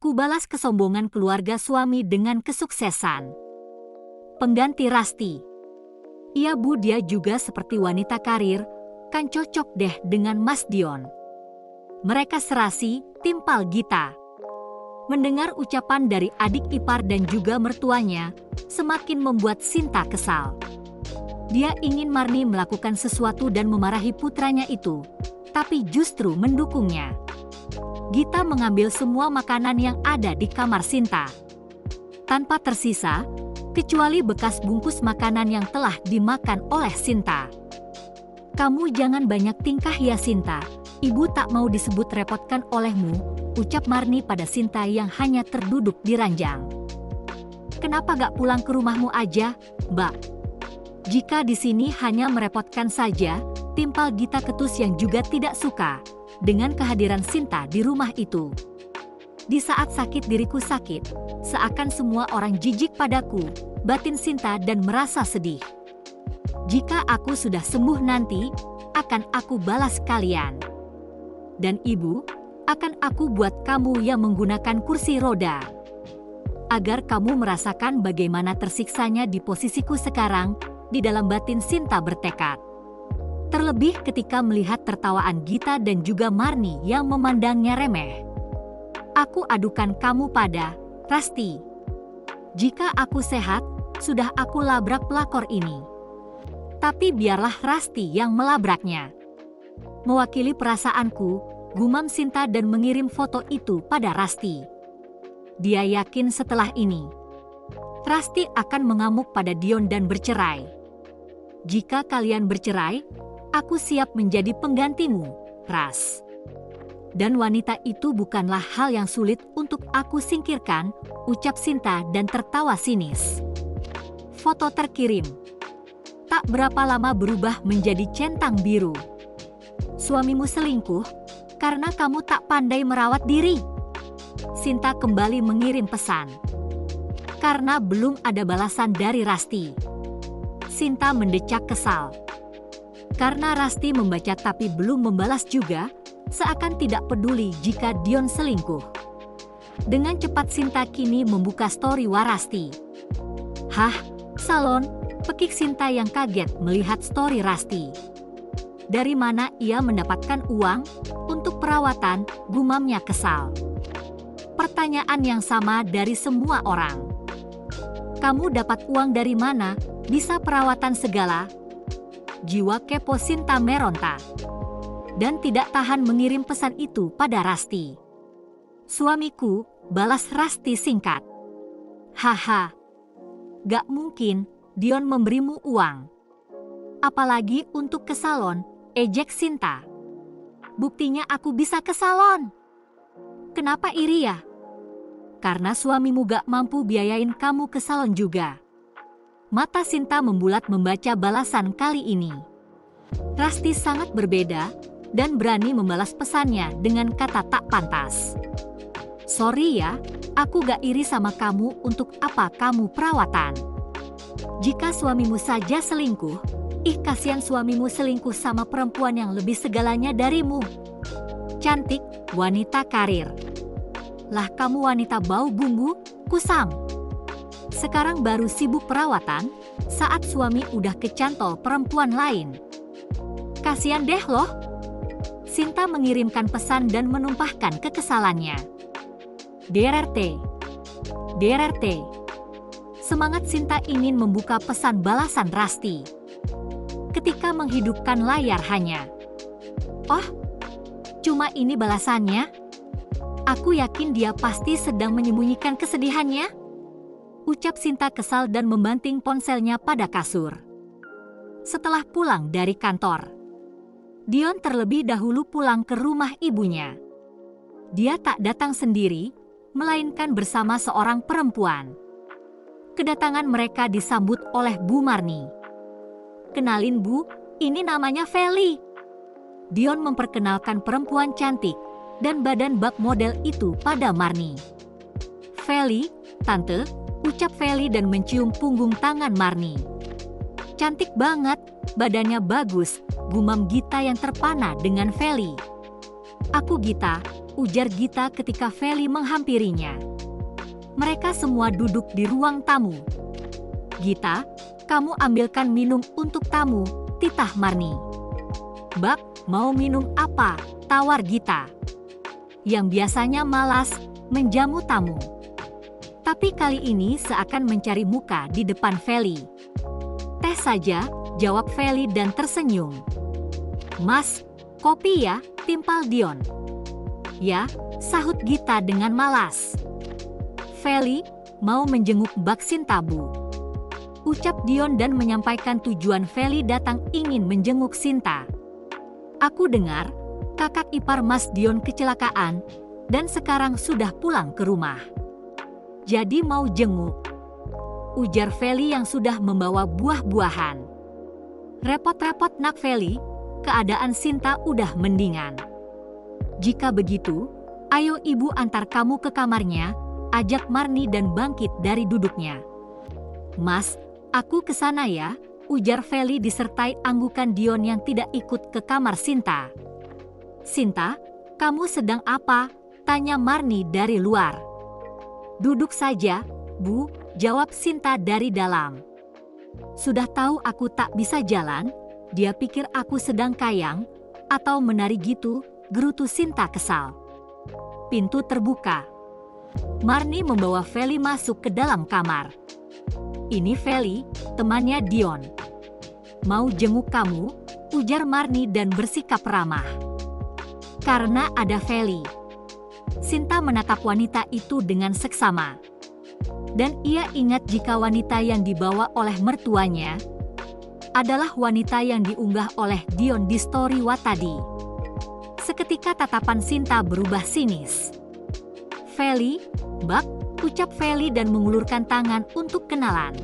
Aku balas kesombongan keluarga suami dengan kesuksesan. Pengganti Rasti. Iya Bu, dia juga seperti wanita karir, kan cocok deh dengan Mas Dion. Mereka serasi, timpal Gita. Mendengar ucapan dari adik ipar dan juga mertuanya, semakin membuat Sinta kesal. Dia ingin Marni melakukan sesuatu dan memarahi putranya itu, tapi justru mendukungnya. Gita mengambil semua makanan yang ada di kamar Sinta, tanpa tersisa, kecuali bekas bungkus makanan yang telah dimakan oleh Sinta. Kamu jangan banyak tingkah ya Sinta, ibu tak mau disebut repotkan olehmu, ucap Marni pada Sinta yang hanya terduduk di ranjang. Kenapa gak pulang ke rumahmu aja, Mbak? Jika di sini hanya merepotkan saja, timpal Gita ketus yang juga tidak suka dengan kehadiran Sinta di rumah itu. Di saat sakit diriku sakit, seakan semua orang jijik padaku, batin Sinta dan merasa sedih. Jika aku sudah sembuh nanti, akan aku balas kalian. Dan ibu, akan aku buat kamu yang menggunakan kursi roda. Agar kamu merasakan bagaimana tersiksanya di posisiku sekarang, di dalam batin Sinta bertekad. Terlebih ketika melihat tertawaan Gita dan juga Marni yang memandangnya remeh. Aku adukan kamu pada Rasti. Jika aku sehat, sudah aku labrak pelakor ini. Tapi biarlah Rasti yang melabraknya. Mewakili perasaanku, gumam Sinta dan mengirim foto itu pada Rasti. Dia yakin setelah ini, Rasti akan mengamuk pada Dion dan bercerai. Jika kalian bercerai, aku siap menjadi penggantimu, Ras. Dan wanita itu bukanlah hal yang sulit untuk aku singkirkan, ucap Sinta dan tertawa sinis. Foto terkirim. Tak berapa lama berubah menjadi centang biru. Suamimu selingkuh karena kamu tak pandai merawat diri. Sinta kembali mengirim pesan. Karena belum ada balasan dari Rasti, Sinta mendecak kesal. Karena Rasti membaca tapi belum membalas juga, seakan tidak peduli jika Dion selingkuh. Dengan cepat Sinta kini membuka story Warasti. Hah, salon, pekik Sinta yang kaget melihat story Rasti. Dari mana ia mendapatkan uang untuk perawatan, gumamnya kesal. Pertanyaan yang sama dari semua orang. Kamu dapat uang dari mana, bisa perawatan segala? Jiwa kepo Sinta meronta. Dan tidak tahan mengirim pesan itu pada Rasti. Suamiku, balas Rasti singkat. Haha. Gak mungkin Dion memberimu uang. Apalagi untuk ke salon, ejek Sinta. Buktinya aku bisa ke salon. Kenapa iri ya? Karena suamimu gak mampu biayain kamu ke salon juga. Mata Sinta membulat membaca balasan kali ini. Rasti sangat berbeda dan berani membalas pesannya dengan kata tak pantas. Sorry ya, aku gak iri sama kamu, untuk apa kamu perawatan? Jika suamimu saja selingkuh, kasihan suamimu selingkuh sama perempuan yang lebih segalanya darimu. Cantik, wanita karir. Lah kamu wanita bau bumbu, kusam. Sekarang baru sibuk perawatan, saat suami udah kecantol perempuan lain. Kasian deh loh. Sinta mengirimkan pesan dan menumpahkan kekesalannya. DRT. DRT. Semangat Sinta ingin membuka pesan balasan Rasti. Ketika menghidupkan layar hanya. Oh, cuma ini balasannya? Aku yakin dia pasti sedang menyembunyikan kesedihannya. Ucap Sinta kesal dan membanting ponselnya pada kasur. Setelah pulang dari kantor, Dion terlebih dahulu pulang ke rumah ibunya. Dia tak datang sendiri, melainkan bersama seorang perempuan. Kedatangan mereka disambut oleh Bu Marni. Kenalin Bu, ini namanya Feli. Dion memperkenalkan perempuan cantik dan badan bak model itu pada Marni. Feli, Tante, ucap Feli dan mencium punggung tangan Marni. Cantik banget, badannya bagus, gumam Gita yang terpana dengan Feli. Aku Gita, ujar Gita ketika Feli menghampirinya. Mereka semua duduk di ruang tamu. Gita, kamu ambilkan minum untuk tamu, titah Marni. Bak, mau minum apa? Tawar Gita. Yang biasanya malas menjamu tamu. Tapi kali ini seakan mencari muka di depan Feli. Teh saja, jawab Feli dan tersenyum. Mas, kopi ya, timpal Dion. Ya, sahut Gita dengan malas. Feli mau menjenguk Bak Sintabu. Ucap Dion dan menyampaikan tujuan Feli datang ingin menjenguk Sinta. Aku dengar, kakak ipar Mas Dion kecelakaan dan sekarang sudah pulang ke rumah. Jadi mau jenguk, ujar Feli yang sudah membawa buah-buahan. Repot-repot nak Feli, keadaan Sinta udah mendingan. Jika begitu, ayo ibu antar kamu ke kamarnya, ajak Marni dan bangkit dari duduknya. Mas, aku kesana ya, ujar Feli disertai anggukan Dion yang tidak ikut ke kamar Sinta. Sinta, kamu sedang apa? Tanya Marni dari luar. Duduk saja, Bu, jawab Sinta dari dalam. Sudah tahu aku tak bisa jalan, dia pikir aku sedang kayang, atau menari gitu, gerutu Sinta kesal. Pintu terbuka. Marni membawa Feli masuk ke dalam kamar. Ini Feli, temannya Dion. Mau jenguk kamu, ujar Marni dan bersikap ramah. Karena ada Feli. Sinta menatap wanita itu dengan seksama. Dan ia ingat jika wanita yang dibawa oleh mertuanya adalah wanita yang diunggah oleh Dion di story Watadi. Seketika tatapan Sinta berubah sinis. Feli, Bak, ucap Feli dan mengulurkan tangan untuk kenalan.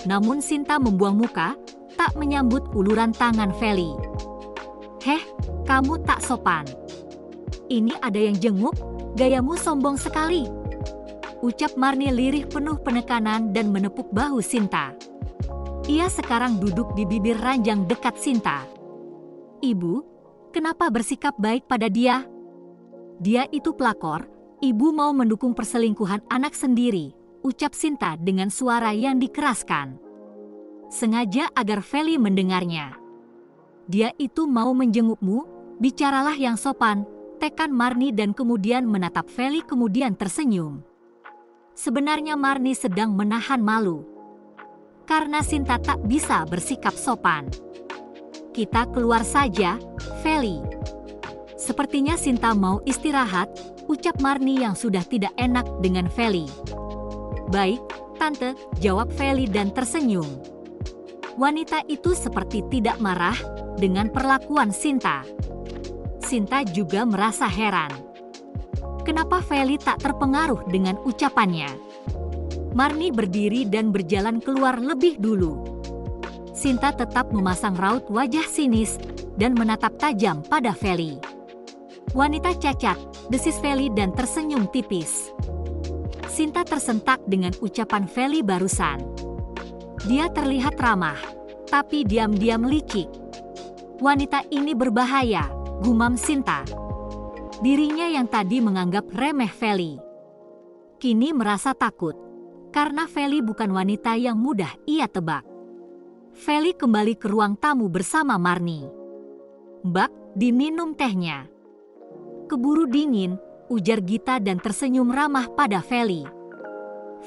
Namun Sinta membuang muka, tak menyambut uluran tangan Feli. Heh, kamu tak sopan. Ini ada yang jenguk, gayamu sombong sekali. Ucap Marni lirih penuh penekanan dan menepuk bahu Sinta. Ia sekarang duduk di bibir ranjang dekat Sinta. Ibu, kenapa bersikap baik pada dia? Dia itu pelakor, ibu mau mendukung perselingkuhan anak sendiri, ucap Sinta dengan suara yang dikeraskan. Sengaja agar Feli mendengarnya. Dia itu mau menjengukmu, bicaralah yang sopan, tekan Marni dan kemudian menatap Feli kemudian tersenyum. Sebenarnya Marni sedang menahan malu. Karena Sinta tak bisa bersikap sopan. Kita keluar saja, Feli. Sepertinya Sinta mau istirahat, ucap Marni yang sudah tidak enak dengan Feli. Baik, Tante, jawab Feli dan tersenyum. Wanita itu seperti tidak marah dengan perlakuan Sinta. Sinta juga merasa heran. Kenapa Feli tak terpengaruh dengan ucapannya? Marni berdiri dan berjalan keluar lebih dulu. Sinta tetap memasang raut wajah sinis dan menatap tajam pada Feli. Wanita cacat, desis Feli dan tersenyum tipis. Sinta tersentak dengan ucapan Feli barusan. Dia terlihat ramah, tapi diam-diam licik. Wanita ini berbahaya, gumam Sinta. Dirinya yang tadi menganggap remeh Feli, kini merasa takut, karena Feli bukan wanita yang mudah ia tebak. Feli kembali ke ruang tamu bersama Marni. Bak, diminum tehnya. Keburu dingin, ujar Gita dan tersenyum ramah pada Feli.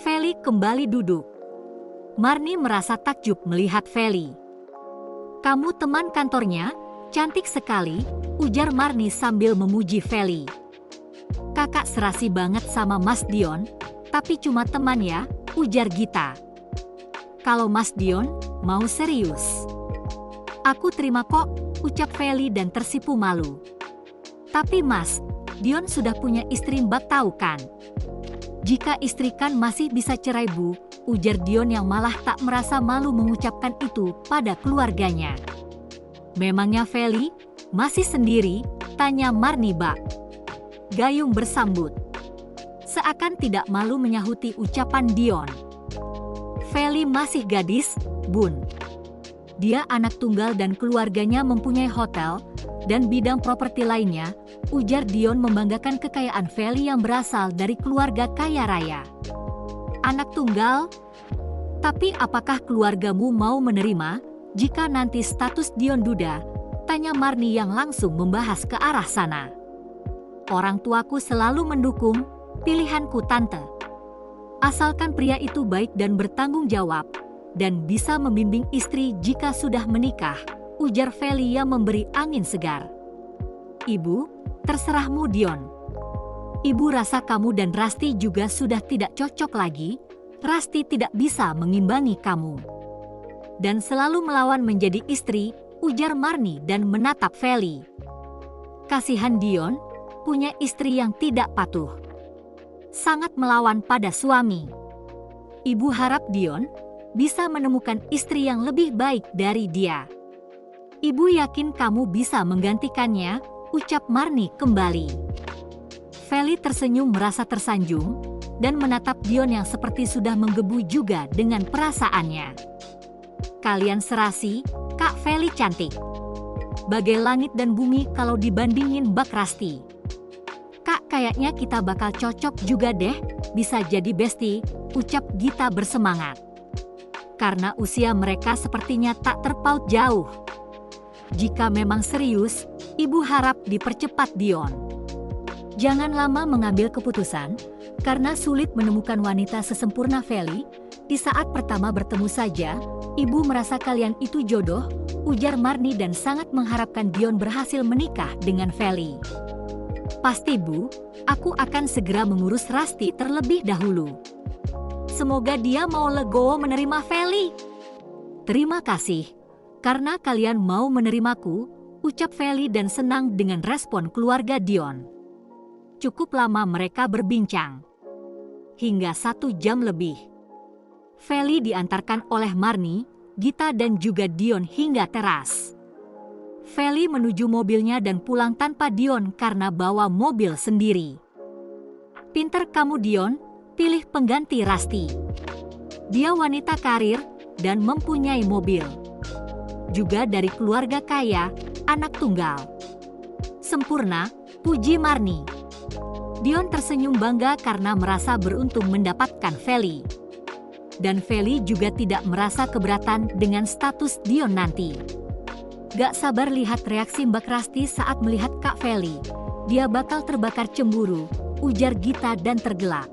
Feli kembali duduk. Marni merasa takjub melihat Feli. Kamu teman kantornya? Cantik sekali, ujar Marni sambil memuji Feli. Kakak serasi banget sama Mas Dion, tapi cuma teman ya, ujar Gita. Kalau Mas Dion, mau serius. Aku terima kok, ucap Feli dan tersipu malu. Tapi Mas, Dion sudah punya istri Mbak tahu kan? Jika istri kan masih bisa cerai Bu, ujar Dion yang malah tak merasa malu mengucapkan itu pada keluarganya. Memangnya Feli masih sendiri? Tanya Marni Bak. Gayung bersambut. Seakan tidak malu menyahuti ucapan Dion. Feli masih gadis, Bun. Dia anak tunggal dan keluarganya mempunyai hotel, dan bidang properti lainnya, ujar Dion membanggakan kekayaan Feli yang berasal dari keluarga kaya raya. Anak tunggal? Tapi apakah keluargamu mau menerima jika nanti status Dion duda? Tanya Marni yang langsung membahas ke arah sana. Orang tuaku selalu mendukung pilihanku, Tante. Asalkan pria itu baik dan bertanggung jawab, dan bisa membimbing istri jika sudah menikah, ujar Feli yang memberi angin segar. Ibu, terserahmu Dion. Ibu rasa kamu dan Rasti juga sudah tidak cocok lagi. Rasti tidak bisa mengimbangi kamu. Dan selalu melawan menjadi istri, ujar Marni dan menatap Feli. Kasihan Dion, punya istri yang tidak patuh. Sangat melawan pada suami. Ibu harap Dion bisa menemukan istri yang lebih baik dari dia. Ibu yakin kamu bisa menggantikannya, ucap Marni kembali. Feli tersenyum merasa tersanjung dan menatap Dion yang seperti sudah menggebu juga dengan perasaannya. Kalian serasi, Kak Feli cantik. Bagai langit dan bumi kalau dibandingin Bak Rasti. Kak, kayaknya kita bakal cocok juga deh, bisa jadi bestie, ucap Gita bersemangat. Karena usia mereka sepertinya tak terpaut jauh. Jika memang serius, ibu harap dipercepat Dion. Jangan lama mengambil keputusan, karena sulit menemukan wanita sesempurna Feli. Di saat pertama bertemu saja, ibu merasa kalian itu jodoh, ujar Marni dan sangat mengharapkan Dion berhasil menikah dengan Feli. Pasti Bu, aku akan segera mengurus Rasti terlebih dahulu. Semoga dia mau legowo menerima Feli. Terima kasih, karena kalian mau menerimaku, ucap Feli dan senang dengan respon keluarga Dion. Cukup lama mereka berbincang. Hingga 1 jam lebih. Feli diantarkan oleh Marni, Gita dan juga Dion hingga teras. Feli menuju mobilnya dan pulang tanpa Dion karena bawa mobil sendiri. Pinter kamu Dion, pilih pengganti Rasti. Dia wanita karir dan mempunyai mobil. Juga dari keluarga kaya, anak tunggal. Sempurna, puji Marni. Dion tersenyum bangga karena merasa beruntung mendapatkan Feli. Dan Feli juga tidak merasa keberatan dengan status Dion nanti. Gak sabar lihat reaksi Mbak Rasti saat melihat Kak Feli. Dia bakal terbakar cemburu, ujar Gita dan tergelak.